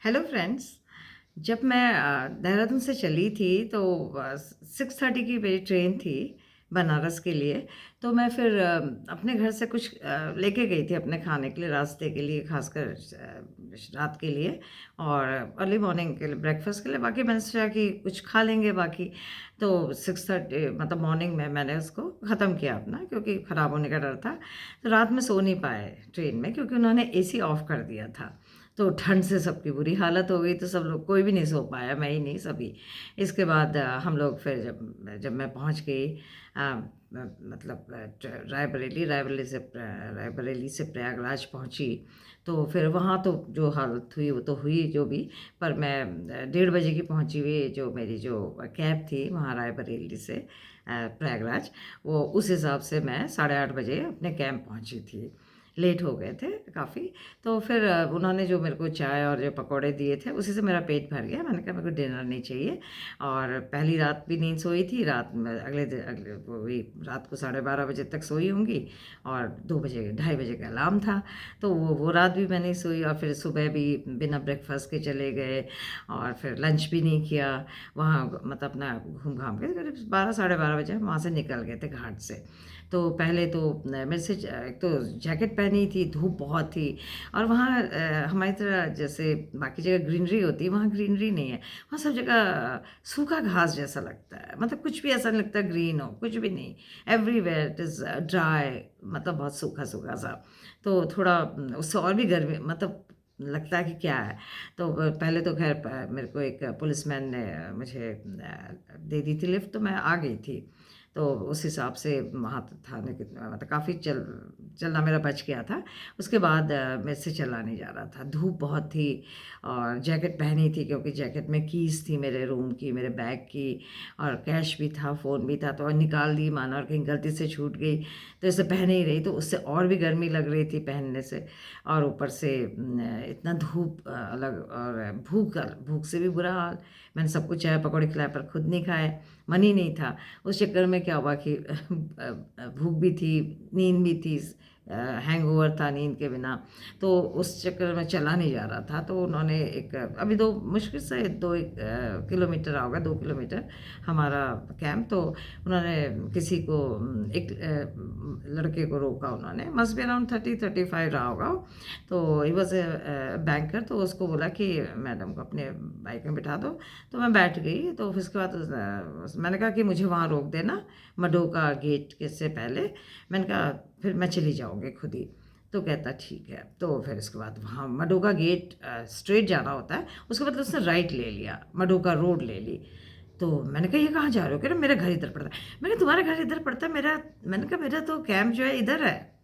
Hello friends. जब मैं देहरादून से चली थी तो 6:30 की मेरी ट्रेन थी बनारस के लिए। तो मैं फिर अपने घर से कुछ लेके गई थी अपने खाने के लिए, रास्ते के लिए, खासकर रात के लिए और अर्ली मॉर्निंग के लिए, ब्रेकफास्ट के लिए। बाकी मैंने सोचा कि कुछ खा लेंगे बाकी। तो 6:30 मतलब मॉर्निंग में मैंने उसको ख़त्म किया अपना, क्योंकि ख़राब होने का डर था। तो रात में सो नहीं पाए ट्रेन में, क्योंकि उन्होंने एसी ऑफ कर दिया था। तो ठंड से सबकी बुरी हालत हो गई, तो सब लोग, कोई भी नहीं सो पाया, मैं ही नहीं, सभी। इसके बाद हम लोग फिर जब मैं पहुंच गई मतलब रायबरेली से प्रयागराज पहुंची। तो फिर वहाँ तो जो हालत हुई वो तो हुई, जो भी। पर मैं 1:30 बजे की पहुंची हुई। जो मेरी जो कैब थी वहाँ रायबरेली से प्रयागराज, वो उस हिसाब से मैं 8:30 बजे अपने कैंप पहुंची थी। लेट हो गए थे काफ़ी। तो फिर उन्होंने जो मेरे को चाय और जो पकौड़े दिए थे, उसी से मेरा पेट भर गया। मैंने कहा मेरे को डिनर नहीं चाहिए। और पहली रात भी नींद सोई थी, रात में अगले वही रात को 12:30 बजे तक सोई होंगी। और 2 बजे 2:30 बजे का अलार्म था। तो वो रात भी मैं नहीं सोई, और फिर सुबह भी बिना ब्रेकफास्ट के चले गए। और फिर लंच भी नहीं किया वहाँ, मतलब अपना घूम घाम के करीब 12 साढ़े 12 बजे हम वहाँ से निकल गए थे घाट से। तो पहले तो मेरे से एक तो जैकेट पहनी थी, धूप बहुत थी। और वहाँ हमारी तरह जैसे बाकी जगह ग्रीनरी होती है, वहाँ ग्रीनरी नहीं है। वहाँ सब जगह सूखा घास जैसा लगता है, मतलब कुछ भी ऐसा नहीं लगता ग्रीन हो, कुछ भी नहीं। एवरीवेयर इट इज़ ड्राई, मतलब बहुत सूखा सूखा सा। तो थोड़ा उससे और भी गर्मी, मतलब लगता है कि क्या है। तो पहले तो खैर मेरे को एक पुलिसमैन ने मुझे दे दी थी लिफ्ट, तो मैं आ गई थी। तो उस हिसाब से वहाँ थाने के मतलब काफ़ी चलना मेरा बच गया था। उसके बाद मेरे से चला नहीं जा रहा था, धूप बहुत थी। और जैकेट पहनी थी, क्योंकि जैकेट में कीज़ थी मेरे रूम की, मेरे बैग की। और कैश भी था, फ़ोन भी था, तो और निकाल दी माना, और कहीं गलती से छूट गई तो इसे पहन ही रही, तो उससे और भी गर्मी लग रही थी पहनने से। और ऊपर से इतना धूप अलग, और भूख भूख से भी बुरा हाल। मैंने सबको चाय पकौड़े खिलाए, पर खुद नहीं खाए, मन ही नहीं था। उस चक्कर में क्या हुआ कि भूख भी थी, नींद भी थी, हैंगओवर था नींद के बिना। तो उस चक्कर में चला नहीं जा रहा था। तो उन्होंने एक अभी दो मुश्किल से 2 किलोमीटर होगा, 2 किलोमीटर हमारा कैंप। तो उन्होंने किसी को एक लड़के को रोका, उन्होंने मस्ट बी अराउंड 30-35 रहा होगा। तो ही वॉज ए बैंकर। तो उसको बोला कि मैडम को अपने बाइक में बिठा दो। तो मैं बैठ गई। तो फिर उसके बाद मैंने कहा कि मुझे वहाँ रोक देना, मडोका गेट के से पहले। मैंने कहा फिर मैं चली जाऊँगी खुद ही। तो कहता ठीक है। तो फिर उसके बाद वहाँ मडोका गेट स्ट्रेट जाना होता है, उसके बाद उसने राइट ले लिया, मडोका रोड ले ली। तो मैंने कहा ये कहाँ जा रहे हो? कह रहे मेरा घर इधर पड़ता है। मैंने कहा तुम्हारा घर इधर पड़ता है, मेरा, मैंने कहा मेरा तो कैंप जो है इधर है,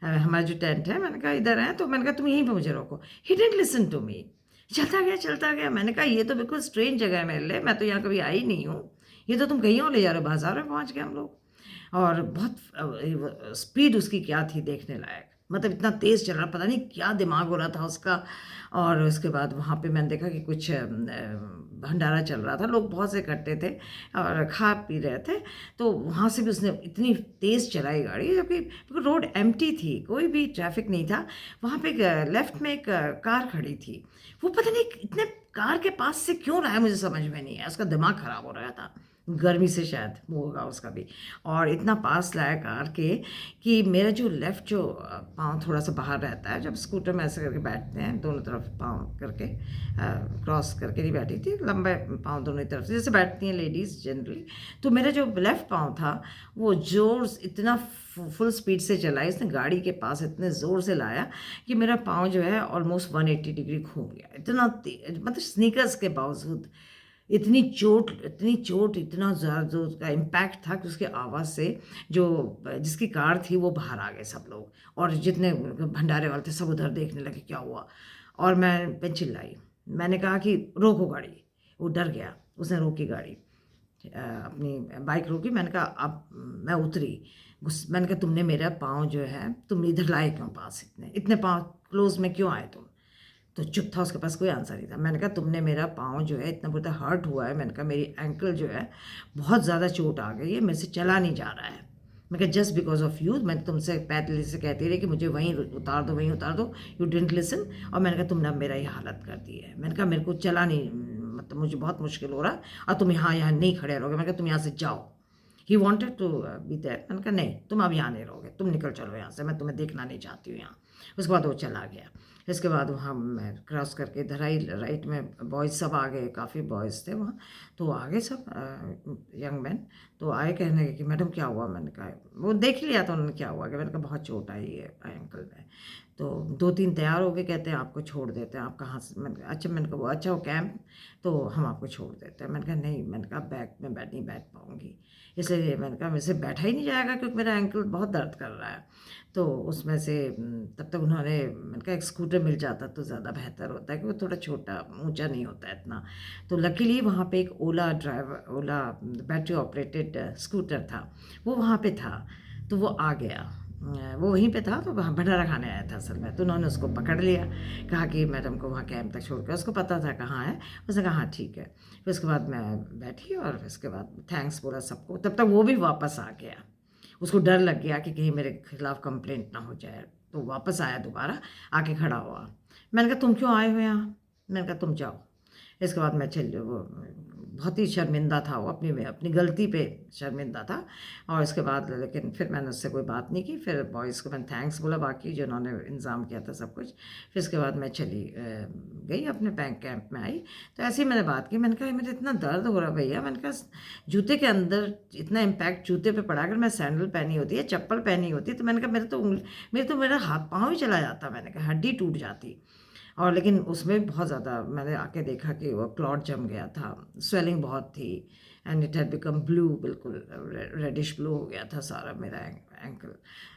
हमारा जो टेंट है, मैंने कहा इधर है। तो मैंने कहा तुम यहीं पे मुझे रोको। He didn't listen to me, चलता गया चलता गया। मैंने कहा ये तो बिल्कुल स्ट्रेंज जगह है मेरे लिए, मैं तो यहाँ कभी आई नहीं हूँ। ये तो तुम कहीं और ले जा रहे हो, बाजार में पहुँच गए हम लोग। और बहुत स्पीड उसकी क्या थी देखने लायक, मतलब इतना तेज़ चल रहा, पता नहीं क्या दिमाग हो रहा था उसका। और उसके बाद वहाँ पे मैंने देखा कि कुछ भंडारा चल रहा था, लोग बहुत से इकट्ठे थे और खा पी रहे थे। तो वहाँ से भी उसने इतनी तेज़ चलाई गाड़ी, जबकि रोड एम्प्टी थी, कोई भी ट्रैफिक नहीं था। वहाँ पे एक लेफ्ट में एक कार खड़ी थी। वो पता नहीं इतने कार के पास से क्यों रहा है, मुझे समझ में नहीं आया। उसका दिमाग ख़राब हो रहा था, गर्मी से शायद वो होगा उसका भी। और इतना पास लाया कार के कि मेरा जो लेफ़्ट जो पाँव थोड़ा सा बाहर रहता है, जब स्कूटर में ऐसे करके बैठते हैं दोनों तरफ पाँव करके, क्रॉस करके नहीं बैठी थी, लंबे पाँव दोनों ही तरफ से जैसे बैठती हैं लेडीज़ जनरली। तो मेरा जो लेफ़्ट पाँव था, वो ज़ोर इतना फुल स्पीड से चला, इसने गाड़ी के पास इतने ज़ोर से लाया कि मेरा पाँव जो है ऑलमोस्ट 180 डिग्री घूम गया। इतना मतलब स्नीकर्स के बावजूद इतनी चोट, इतना ज़्यादा जो उसका इम्पैक्ट था कि उसकी आवाज़ से जो जिसकी कार थी वो बाहर आ गए सब लोग। और जितने भंडारे वाले थे सब उधर देखने लगे क्या हुआ। और मैं चिल्लाई, मैंने कहा कि रोको गाड़ी। वो डर गया, उसने रोकी गाड़ी, अपनी बाइक रोकी। मैंने कहा अब मैं उतरी। मैंने कहा तुमने मेरा पाँव जो है तुम इधर लाए क्यों पास, इतने इतने पाँव क्लोज में क्यों आए तुम? तो चुप था, उसके पास कोई आंसर नहीं था। मैंने कहा तुमने मेरा पाँव जो है इतना बुरा हर्ट हुआ है, मैंने कहा मेरी एंकल जो है बहुत ज़्यादा चोट आ गई है, मेरे से चला नहीं जा रहा है, मैं कहा जस्ट बिकॉज ऑफ यू मैं तुमसे पैदल से कहती रही कि मुझे वहीं उतार दो, वहीं उतार दो, यू डिडंट लिसन, और मैंने कहा तुमने अब मेरा ये हालत कर दी है। मैंने कहा मेरे को चला नहीं, मतलब मुझे बहुत मुश्किल हो रहा है और तुम यहाँ नहीं खड़े रहोगे। मैंने कहा तुम यहाँ से जाओ। He wanted to be there. मैंने कहा नहीं, तुम अब यहाँ नहीं रहोगे, तुम निकल चलो यहाँ से, मैं तुम्हें देखना नहीं चाहती हूँ यहाँ। उसके बाद वो चला गया। इसके बाद वहाँ मैं क्रॉस करके इधर आई, राइट में बॉयज़ सब आ गए, काफ़ी बॉयज़ थे वहाँ, तो आ गए सब यंग मैन। तो आए कहने लगे कि मैडम क्या हुआ। मैंने कहा, वो देख लिया था उन्होंने क्या हुआ, कि मैंने कहा बहुत चोट आई है एंकल में। तो 2-3 तैयार हो गए, कहते हैं आपको छोड़ देते हैं। आप कहाँ से? मैंने कहा अच्छा। मैंने कहा वो अच्छा वो कैंप, तो हम आपको छोड़ देते हैं। मैंने कहा नहीं, मैंने कहा बैग में नहीं बैठ पाऊँगी, इसलिए मैंने कहा मेरे से बैठा ही नहीं जाएगा क्योंकि मेरा एंकल बहुत दर्द कर रहा है। तो उसमें से तब तक उन्होंने, मैंने कहा एक स्कूटर मिल जाता तो ज़्यादा बेहतर होता है कि वो थोड़ा छोटा ऊंचा नहीं होता है इतना। तो लकीली वहाँ पे एक ओला बैटरी ऑपरेटेड स्कूटर था, वो वहाँ पे था, तो वो आ गया। वो वहीं पे था, तो वहाँ भंडारा खाने आया था असल में। तो उन्होंने उसको पकड़ लिया, कहा कि मैडम को वहाँ कैंप तक छोड़ कर, उसको पता था कहाँ है। उसने कहा हाँ ठीक है। फिर उसके बाद मैं बैठी और उसके बाद थैंक्स बोला सबको। तब तक वो भी वापस आ गया, उसको डर लग गया कि कहीं मेरे खिलाफ कंप्लेंट ना हो जाए, तो वापस आया दोबारा, आके खड़ा हुआ। मैंने कहा तुम क्यों आए हो यहाँ? मैंने कहा तुम जाओ। इसके बाद मैं चल, वो बहुत ही शर्मिंदा था, वो अपनी अपनी गलती पे शर्मिंदा था। और इसके बाद लेकिन फिर मैंने उससे कोई बात नहीं की। फिर बॉयज़ को मैंने थैंक्स बोला, बाकी जिन्होंने इंतज़ाम किया था सब कुछ। फिर इसके बाद मैं चली गई अपने बैंक कैंप में आई। तो ऐसे ही मैंने बात की, मैंने कहा मेरे इतना दर्द हो रहा भैया। मैंने कहा जूते के अंदर इतना इम्पैक्ट जूते पे पड़ा, अगर मैं सैंडल पहनी होती या चप्पल पहनी होती तो मैंने कहा मेरा हाथ पाँव ही चला जाता, मैंने कहा हड्डी टूट जाती। और लेकिन उसमें बहुत ज़्यादा मैंने आके देखा कि वो क्लॉट जम गया था, स्वेलिंग बहुत थी, and it had become blue, बिल्कुल रेडिश ब्लू हो गया था सारा मेरा एंकल।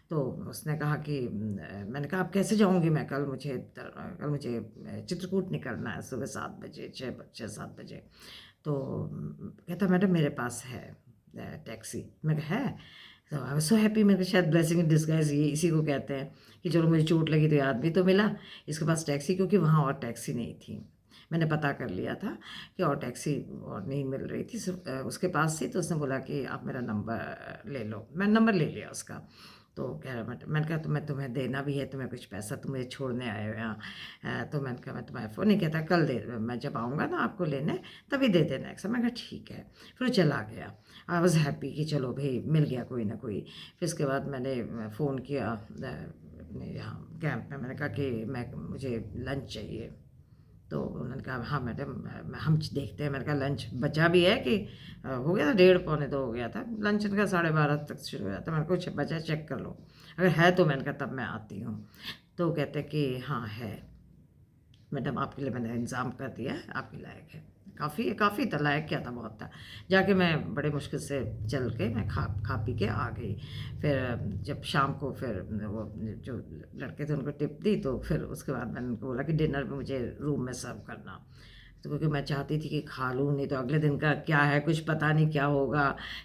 तो उसने कहा कि मैंने कहा आप कैसे जाऊंगी मैं, कल मुझे चित्रकूट निकलना है सुबह 7 बजे, 6-7 बजे। तो कहता मैडम मेरे पास है टैक्सी। मैं कहा है? तो आई वाज सो हैप्पी। मेरे को शायद ब्लेसिंग इन डिस्गाइज ये इसी को कहते हैं कि चलो मुझे चोट लगी तो याद भी तो मिला इसके पास टैक्सी, क्योंकि वहाँ और टैक्सी नहीं थी। मैंने पता कर लिया था कि और टैक्सी और नहीं मिल रही थी, सिर्फ उसके पास थी। तो उसने बोला कि आप मेरा नंबर ले लो। मैंने नंबर ले लिया उसका। तो कह रहा मैंने कहा तो मैं तुम्हें देना भी है, तुम्हें कुछ पैसा, तुम मुझे छोड़ने आए हो यहाँ। तो मैंने कहा मैं तुम्हारा फ़ोन नहीं, कहता कल दे, मैं जब आऊँगा ना आपको लेने तभी दे देना एक। मैं कहा ठीक है। फिर वो चला गया। आई वॉज़ हैप्पी कि चलो भाई मिल गया कोई ना कोई। फिर इसके बाद मैंने फ़ोन किया अपने यहाँ कैंप में, मैंने कहा कि मुझे लंच चाहिए। तो उन्होंने कहा हाँ मैडम हम देखते हैं। मैंने कहा लंच बचा भी है कि हो गया था 1:30-1:45 हो गया था लंच का, 12:30 तक शुरू हो जाता। मैंने कुछ बचा चेक कर लो, अगर है तो मैंने कहा तब मैं आती हूँ। तो कहते कि हाँ है मैडम, आपके लिए मैंने इंतज़ाम कर दिया है, आपके लायक है। काफ़ी था, लायक क्या था, बहुत था। जाके मैं बड़े मुश्किल से चल के मैं खा पी के आ गई। फिर जब शाम को फिर वो जो लड़के थे उनको टिप दी, तो फिर उसके बाद मैंने उनको बोला कि डिनर में मुझे रूम में सर्व करना। तो क्योंकि मैं चाहती थी कि खा लूँ, नहीं तो अगले दिन का क्या है कुछ पता नहीं क्या होगा,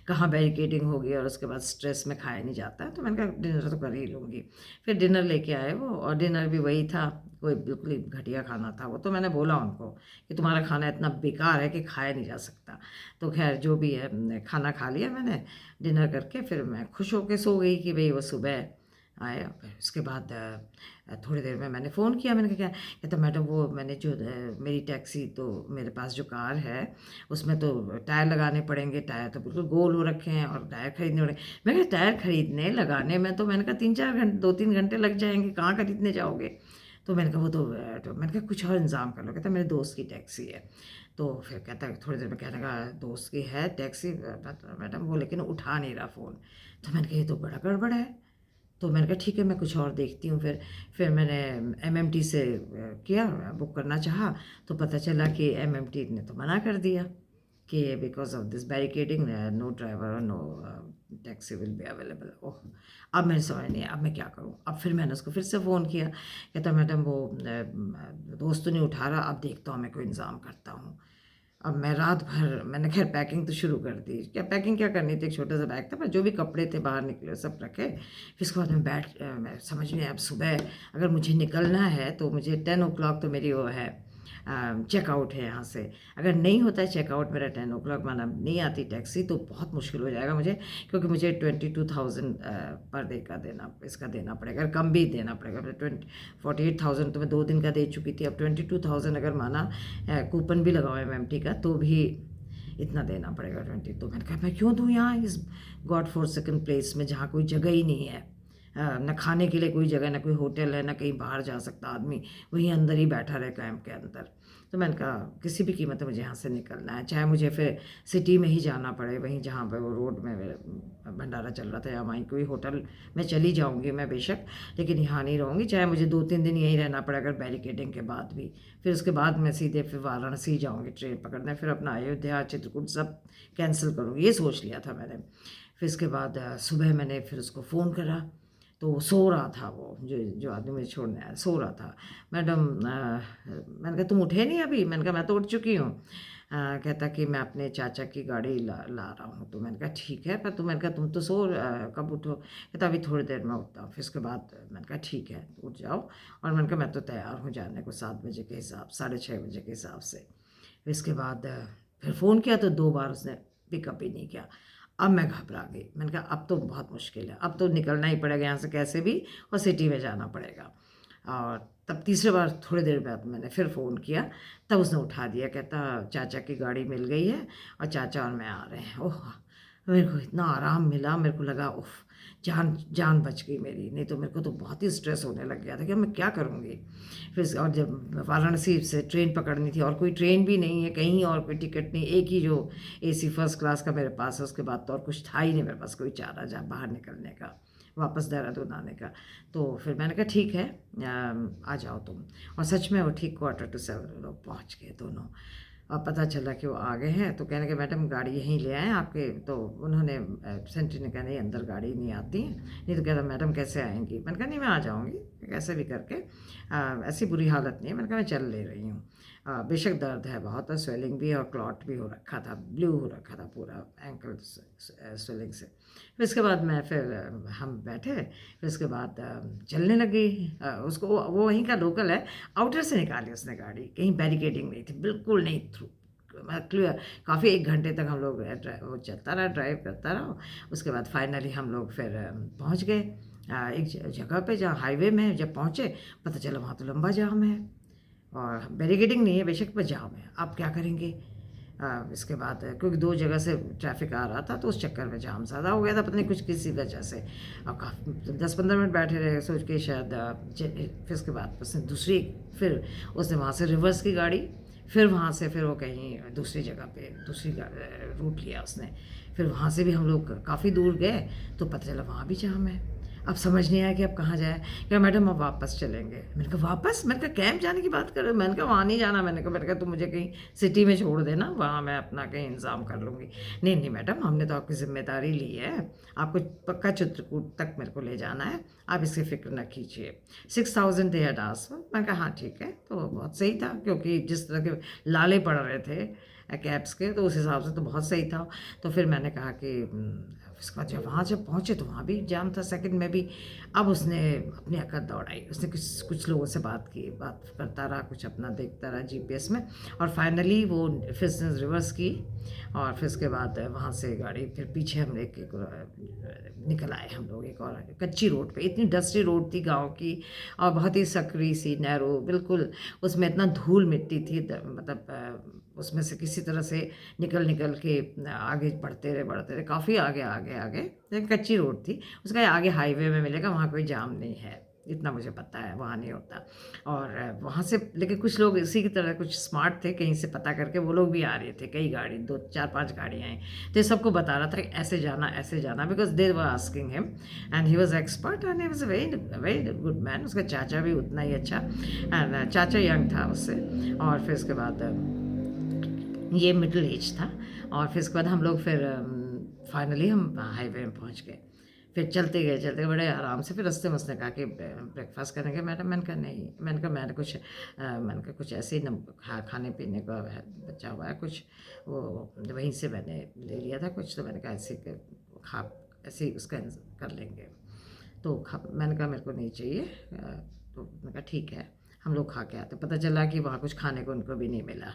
कहाँ बैरिकेडिंग होगी, और उसके बाद स्ट्रेस में खाया नहीं जाता है। तो मैंने कहा डिनर तो कर ही लूँगी। फिर डिनर लेके आए वो, और डिनर भी वही था, कोई बिल्कुल ही घटिया खाना था वो। तो मैंने बोला उनको कि तुम्हारा खाना इतना बेकार है कि खाया नहीं जा सकता। तो खैर जो भी है, खाना खा लिया मैंने डिनर करके। फिर मैं खुश होकर सो गई कि भाई वो सुबह आया। फिर उसके बाद थोड़ी देर में मैंने फ़ोन किया। मैंने कहा क्या? कहता मैडम वो मैंने जो मेरी टैक्सी, तो मेरे पास जो कार है उसमें तो टायर लगाने पड़ेंगे, टायर तो बिल्कुल गोल हो रखे हैं और टायर खरीदने पड़ेंगे। मैं कहा टायर खरीदने लगाने में तो मैंने कहा 3-4 घंटे 2-3 घंटे लग जाएंगे, कहाँ खरीदने जाओगे? तो मैंने कहा वो तो मैंने कहा कुछ और इंतज़ाम कर लो। कहता मेरे दोस्त की टैक्सी है। तो फिर कहता थोड़ी देर में कहने का दोस्त की है टैक्सी मैडम, वो लेकिन उठा नहीं रहा फ़ोन। तो मैंने कहा ये तो बड़ा गड़बड़ है। तो मैंने कहा ठीक है मैं कुछ और देखती हूँ। फिर मैंने एमएमटी से किया, बुक करना चाहा, तो पता चला कि एमएमटी ने तो मना कर दिया कि because of this barricading no driver और no taxi will be available. Oh, अब मैंने समझ नहीं, अब मैं क्या करूँ? अब फिर मैंने उसको फिर से फ़ोन किया। कहता मैडम वो दोस्त तो नहीं उठा रहा, अब देखता हूँ मैं कोई इंतज़ाम करता हूँ। अब मैं रात भर मैंने खैर पैकिंग तो शुरू कर दी। पैकिंग क्या करनी थी, एक छोटा सा बैग था, पर जो भी कपड़े थे बाहर निकले सब रखे। फिर उसके बाद मैं समझ नहीं आया, अब सुबह अगर मुझे निकलना है तो मुझे 10 o'clock तो मेरी वो है चेकआउट है यहाँ से। अगर नहीं होता है चेकआउट मेरा 10 o'clock, माना नहीं आती टैक्सी, तो बहुत मुश्किल हो जाएगा मुझे, क्योंकि मुझे 22,000 पर डे का देना पड़ेगा, कम भी देना पड़ेगा। 48,000 तो मैं 2 दिन का दे चुकी थी, अब 22,000 अगर माना कूपन भी लगाओ MMT का तो भी इतना देना पड़ेगा 20। तो मैंने कहा मैं क्यों दूँ यहाँ इस गॉड फॉर सेकंड प्लेस में, जहाँ कोई जगह ही नहीं है, न खाने के लिए कोई जगह, ना कोई होटल है, ना कहीं बाहर जा सकता आदमी, वहीं अंदर ही बैठा रहे कैंप के अंदर। तो मैंने कहा किसी भी कीमत में मुझे यहाँ से निकलना है, चाहे मुझे फिर सिटी में ही जाना पड़े, वहीं जहाँ पे वो रोड में भंडारा चल रहा था, या वहीं कोई होटल में चली जाऊँगी मैं बेशक, लेकिन यहाँ नहीं रहूँगी, चाहे मुझे 2-3 दिन यहीं रहना पड़े अगर बैरिकेडिंग के बाद भी। फिर उसके बाद मैं सीधे फिर वाराणसी जाऊँगी ट्रेन पकड़ने, फिर अपना अयोध्या चित्रकूट सब कैंसिल करूँगी, ये सोच लिया था मैंने। फिर इसके बाद सुबह मैंने फिर उसको फ़ोन करा, तो वो सो रहा था, वो जो आदमी मुझे छोड़ने आया सो रहा था। मैडम मैंने कहा तुम उठे नहीं अभी? मैंने कहा मैं तो उठ चुकी हूँ। कहता कि मैं अपने चाचा की गाड़ी ला ला रहा हूँ। तो मैंने कहा ठीक है, पर मैंने कहा तुम तो सो कब उठो? कहता अभी थोड़ी देर में उठता हूँ। फिर उसके बाद मैंने कहा ठीक है उठ जाओ, और मैंने कहा मैं तो तैयार हूँ जाने को 7 बजे के हिसाब, 6:30 बजे के हिसाब से। फिर इसके बाद फिर फ़ोन किया तो 2 बार उसने पिकअप ही नहीं किया। अब मैं घबरा गई, मैंने कहा अब तो बहुत मुश्किल है, अब तो निकलना ही पड़ेगा यहाँ से कैसे भी, और सिटी में जाना पड़ेगा। और तब तीसरी बार थोड़ी देर बाद मैंने फिर फ़ोन किया, तब उसने उठा दिया, कहता चाचा की गाड़ी मिल गई है और चाचा और मैं आ रहे हैं। ओह! मेरे को इतना आराम मिला, मेरे को लगा उफ़, जान जान बच गई मेरी, नहीं तो मेरे को तो बहुत ही स्ट्रेस होने लग गया था कि अब मैं क्या करूँगी। फिर और जब वाराणसी से ट्रेन पकड़नी थी, और कोई ट्रेन भी नहीं है कहीं, और कोई टिकट नहीं, एक ही जो AC फर्स्ट क्लास का मेरे पास है, उसके बाद तो और कुछ था ही नहीं मेरे पास कोई चारा जा बाहर निकलने का, वापस देहरादून आने का। तो फिर मैंने कहा ठीक है आ जाओ तुम। और सच में वो ठीक 6:45 लोग पहुँच गए दोनों। अब पता चला कि वो आ गए हैं, तो कहने के मैडम गाड़ी यहीं ले आएँ आपके, तो उन्होंने सेंट्री ने कहा नहीं अंदर गाड़ी नहीं आती है। नहीं तो कहता मैडम कैसे आएंगी? मैंने कहा नहीं मैं आ जाऊँगी कैसे भी करके, ऐसी बुरी हालत नहीं है। मैंने कहा मैं चल ले रही हूँ। बेशक दर्द है बहुत, स्वेलिंग भी और क्लॉट भी हो रखा था, ब्लू हो रखा था पूरा एंकल स्वेलिंग से। फिर इसके बाद मैं फिर हम बैठे, फिर उसके बाद चलने लगी। उसको वो वहीं का लोकल है, आउटर से निकाली उसने गाड़ी, कहीं बैरिकेडिंग नहीं थी, बिल्कुल नहीं, थ्रू क्लियर। काफ़ी 1 घंटे तक हम लोग वो चलता रहा, ड्राइव करता रहा। उसके बाद फाइनली हम लोग फिर पहुंच गए एक जगह पे, जहाँ हाईवे में जब पहुंचे पता चला वहाँ तो लंबा जाम है, और बैरिकेडिंग नहीं है बेशक, पर जाम है। आप क्या करेंगे? इसके बाद क्योंकि 2 जगह से ट्रैफिक आ रहा था, तो उस चक्कर में जाम ज़्यादा हो गया था, पता नहीं कुछ किसी वजह से। और काफ़ी 10-15 मिनट बैठे रहे सोच के शायद फिर उसके बाद उसने फिर उसने वहाँ से रिवर्स की गाड़ी, फिर वहाँ से फिर वो कहीं दूसरी जगह पे रूट लिया उसने। फिर वहाँ से भी हम लोग काफ़ी दूर गए, तो पता चला वहाँ भी जाम है। अब समझ नहीं आया कि अब कहाँ जाए। क्या मैडम अब वापस चलेंगे? मैंने कहा वापस? मैंने कहा कैंप जाने की बात कर रहे हो? मैंने कहा वहाँ नहीं जाना। मैंने कहा तुम मुझे कहीं सिटी में छोड़ देना, वहाँ मैं अपना कहीं इंतज़ाम कर लूँगी। नहीं नहीं मैडम, हमने तो आपकी ज़िम्मेदारी ली है, आपको पक्का चित्रकूट तक मेरे को ले जाना है, आप इसकी फ़िक्र न कीजिए। 6,000 दे हैड आस्क्ड। मैंने कहा हाँ ठीक है, तो बहुत सही था, क्योंकि जिस तरह के लाले पड़ रहे थे कैब्स के, तो उस हिसाब से तो बहुत सही था। तो फिर मैंने कहा कि उसके बाद जब पहुँचे तो वहाँ भी जाम था सेकंड में भी। अब उसने अपनी अकल दौड़ाई, उसने कुछ कुछ लोगों से बात करता रहा, कुछ अपना देखता रहा GPS में, और फाइनली वो फिर उसने रिवर्स की, और फिर उसके बाद वहाँ से गाड़ी फिर पीछे हम निकल आए हम लोग एक और कच्ची रोड पे। इतनी डस्टी रोड थी गांव की, और बहुत ही सकरी सी, नैरो बिल्कुल, उसमें इतना धूल मिट्टी थी, मतलब उसमें से किसी तरह से निकल के आगे बढ़ते रहे काफ़ी आगे, लेकिन कच्ची रोड थी। उसका आगे हाईवे में मिलेगा, वहाँ कोई जाम नहीं है, इतना मुझे पता है, वहाँ नहीं होता। और वहाँ से लेकिन कुछ लोग इसी की तरह कुछ स्मार्ट थे, कहीं से पता करके वो लोग भी आ रहे थे, कई गाड़ी 2-4-5 गाड़ियाँ आई, तो ये सबको बता रहा था कि ऐसे जाना, because they were asking him, and he was expert, and he was a very very good man. उसका चाचा भी उतना ही अच्छा, एंड चाचा यंग था उससे। और फिर उसके बाद ये मिडिल एज था। और फिर उसके बाद हम लोग फिर फाइनली हम हाईवे में पहुंच गए। फिर चलते गए बड़े आराम से। फिर रास्ते में उसने कहा कि ब्रेकफास्ट करेंगे मैडम? मैंने कहा नहीं। मैंने कहा कुछ ऐसे ही खाने पीने का बचा हुआ है कुछ, वो वहीं से मैंने ले लिया था कुछ, तो मैंने कहा ऐसे ही उसका कर लेंगे। तो मैंने कहा मेरे को नहीं चाहिए। तो मैंने कहा ठीक है, हम लोग खा के आते। पता चला कि वहाँ कुछ खाने को उनको भी नहीं मिला।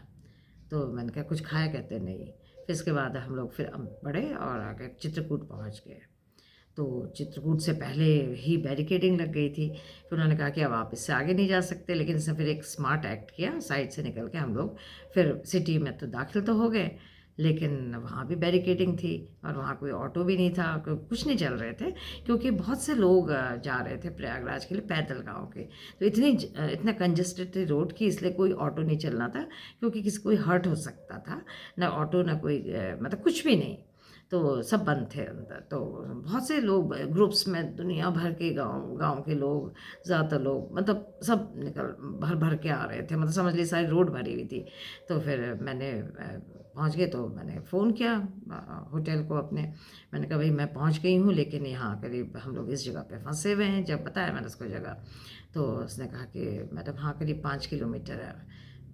तो मैंने कहा कुछ खाया? कहते नहीं। फिर इसके बाद हम लोग फिर बढ़े और आगे चित्रकूट पहुँच गए। तो चित्रकूट से पहले ही बैरिकेडिंग लग गई थी। फिर उन्होंने कहा कि अब आप इससे आगे नहीं जा सकते, लेकिन इसने फिर एक स्मार्ट एक्ट किया, साइड से निकल के हम लोग फिर सिटी में तो दाखिल तो हो गए, लेकिन वहाँ भी बैरिकेडिंग थी और वहाँ कोई ऑटो भी नहीं था, कुछ नहीं चल रहे थे, क्योंकि बहुत से लोग जा रहे थे प्रयागराज के लिए पैदल गाँव के। तो इतना कंजस्टेड थी रोड की, इसलिए कोई ऑटो नहीं चलना था, क्योंकि किसी कोई हर्ट हो सकता था। ना ऑटो, ना कोई मतलब कुछ भी नहीं। तो सब बंद थे अंदर। तो बहुत से लोग ग्रुप्स में, दुनिया भर के गांव गांव के लोग, ज़्यादातर लोग, मतलब सब निकल भर भर के आ रहे थे, मतलब समझ ली सारी रोड भरी हुई थी। तो फिर मैंने पहुंच गए तो मैंने फ़ोन किया होटल को अपने। मैंने कहा भाई मैं पहुंच गई हूँ, लेकिन यहाँ करीब हम लोग इस जगह पे फंसे हुए हैं। जब बताया मैंने उसको जगह, तो उसने कहा कि मैडम हाँ करीब 5 किलोमीटर है।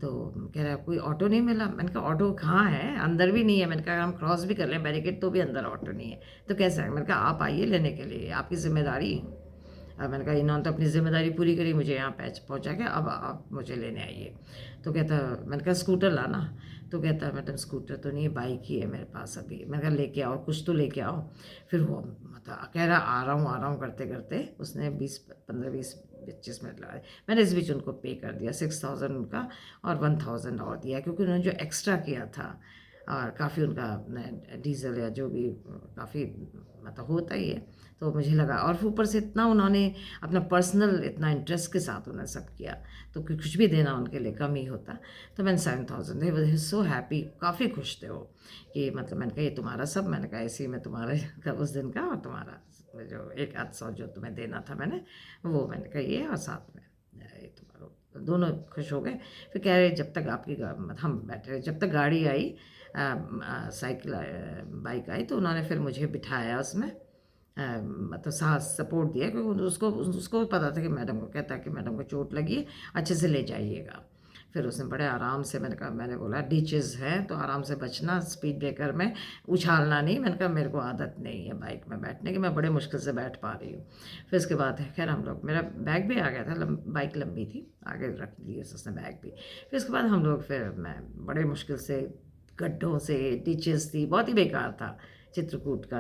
तो कह रहा कोई ऑटो नहीं मिला। मैंने कहा ऑटो कहाँ है? अंदर भी नहीं है। मैंने कहा हम क्रॉस भी कर लें बैरिकेड तो भी अंदर ऑटो नहीं है, तो कैसे है? मैंने कहा आप आइए लेने के लिए, आपकी जिम्मेदारी। अब मैंने कहा इन्होंने तो अपनी जिम्मेदारी पूरी करी, मुझे यहाँ पहुँचा के, अब आप मुझे लेने आइए। तो कहता, मैंने कहा स्कूटर लाना। तो कहता मैडम स्कूटर तो नहीं है, बाइक ही है मेरे पास अभी। मैंने कहा लेके आओ, कुछ तो लेके आओ। फिर वो मतलब कह रहा आ रहा हूँ करते करते उसने 20-15-20-25 मिनट लगाए। मैंने इस बीच उनको पे कर दिया 6,000 उनका, और 1,000 और दिया, क्योंकि उन्होंने जो एक्स्ट्रा किया था और काफ़ी उनका डीजल या जो भी काफ़ी मतलब होता ही है। तो मुझे लगा, और ऊपर से इतना उन्होंने अपना पर्सनल इतना इंटरेस्ट के साथ उन्होंने सब किया, तो कुछ भी देना उनके लिए कम ही होता। तो मैंने 7,000 दे, वॉज सो हैप्पी, काफ़ी खुश थे वो कि मतलब मैंने कहा ये तुम्हारा सब। मैंने कहा इसी में तुम्हारे का उस दिन का और तुम्हारा जो 1-800 जो तुम्हें देना था मैंने, वो मैंने कहा ये, और साथ में ये तुम्हारा। दोनों खुश हो गए। फिर कह रहे जब तक आपकी हम बैठे रहे, जब तक गाड़ी आई, साइकिल बाइक आई, तो उन्होंने फिर मुझे बिठाया उसमें, मतलब साथ सपोर्ट दिया, क्योंकि उसको उसको पता था कि मैडम को, कहता कि मैडम को चोट लगी है, अच्छे से ले जाइएगा। फिर उसने बड़े आराम से, मैंने बोला डिचेस है तो आराम से बचना, स्पीड ब्रेकर में उछालना नहीं। मैंने कहा मेरे को आदत नहीं है बाइक में बैठने की, मैं बड़े मुश्किल से बैठ पा रही हूँ। फिर उसके बाद खैर हम लोग, मेरा बैग भी आ गया था, बाइक लंबी थी, आगे रख दिए उसने बैग भी। फिर उसके बाद हम लोग, फिर मैं बड़े मुश्किल से, गड्ढों से, डिचेस थी, बहुत ही बेकार था चित्रकूट का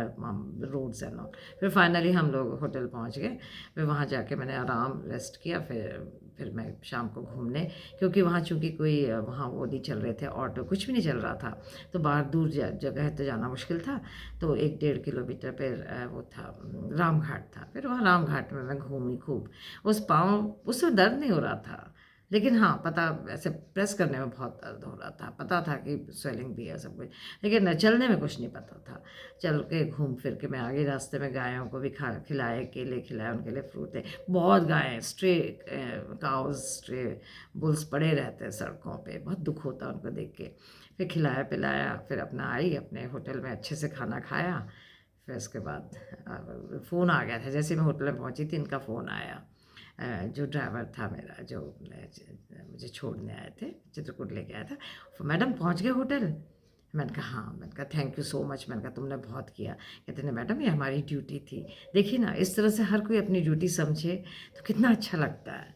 रोड्स एंड ऑल। फिर फाइनली हम लोग होटल पहुंच गए। फिर वहाँ जाके मैंने आराम रेस्ट किया। फिर मैं शाम को घूमने, क्योंकि वहाँ चूँकि कोई वहाँ वो नहीं चल रहे थे, ऑटो कुछ भी नहीं चल रहा था, तो बाहर दूर जगह है तो जाना मुश्किल था। तो 1-1.5 किलोमीटर पर वो था, राम घाट था। फिर वहाँ राम घाट में मैं घूमी खूब। उस पाँव, उसमें दर्द नहीं हो रहा था, लेकिन हाँ पता, ऐसे प्रेस करने में बहुत दर्द हो रहा था। पता था कि स्वेलिंग भी है सब कुछ, लेकिन चलने में कुछ नहीं पता था। चल के घूम फिर के मैं आगे, रास्ते में गायों को भी खिलाए, केले खिलाए, उनके लिए फ्रूट थे। बहुत गायें, स्ट्रे काउज, स्ट्रे बुल्स पड़े रहते हैं सड़कों पे, बहुत दुख होता है उनको देख के। फिर खिलाया पिलाया, फिर अपना आई अपने होटल में, अच्छे से खाना खाया। फिर उसके बाद फ़ोन आ गया था, जैसे मैं होटल में पहुंची थी इनका फ़ोन आया। जो ड्राइवर था मेरा, जो मुझे छोड़ने आए थे, चित्रकूट लेके आया था, मैडम पहुंच गए होटल? मैंने कहा हाँ। मैंने कहा थैंक यू सो मच। मैंने कहा तुमने बहुत किया। कहते नहीं मैडम ये हमारी ड्यूटी थी। देखिए ना, इस तरह से हर कोई अपनी ड्यूटी समझे तो कितना अच्छा लगता है।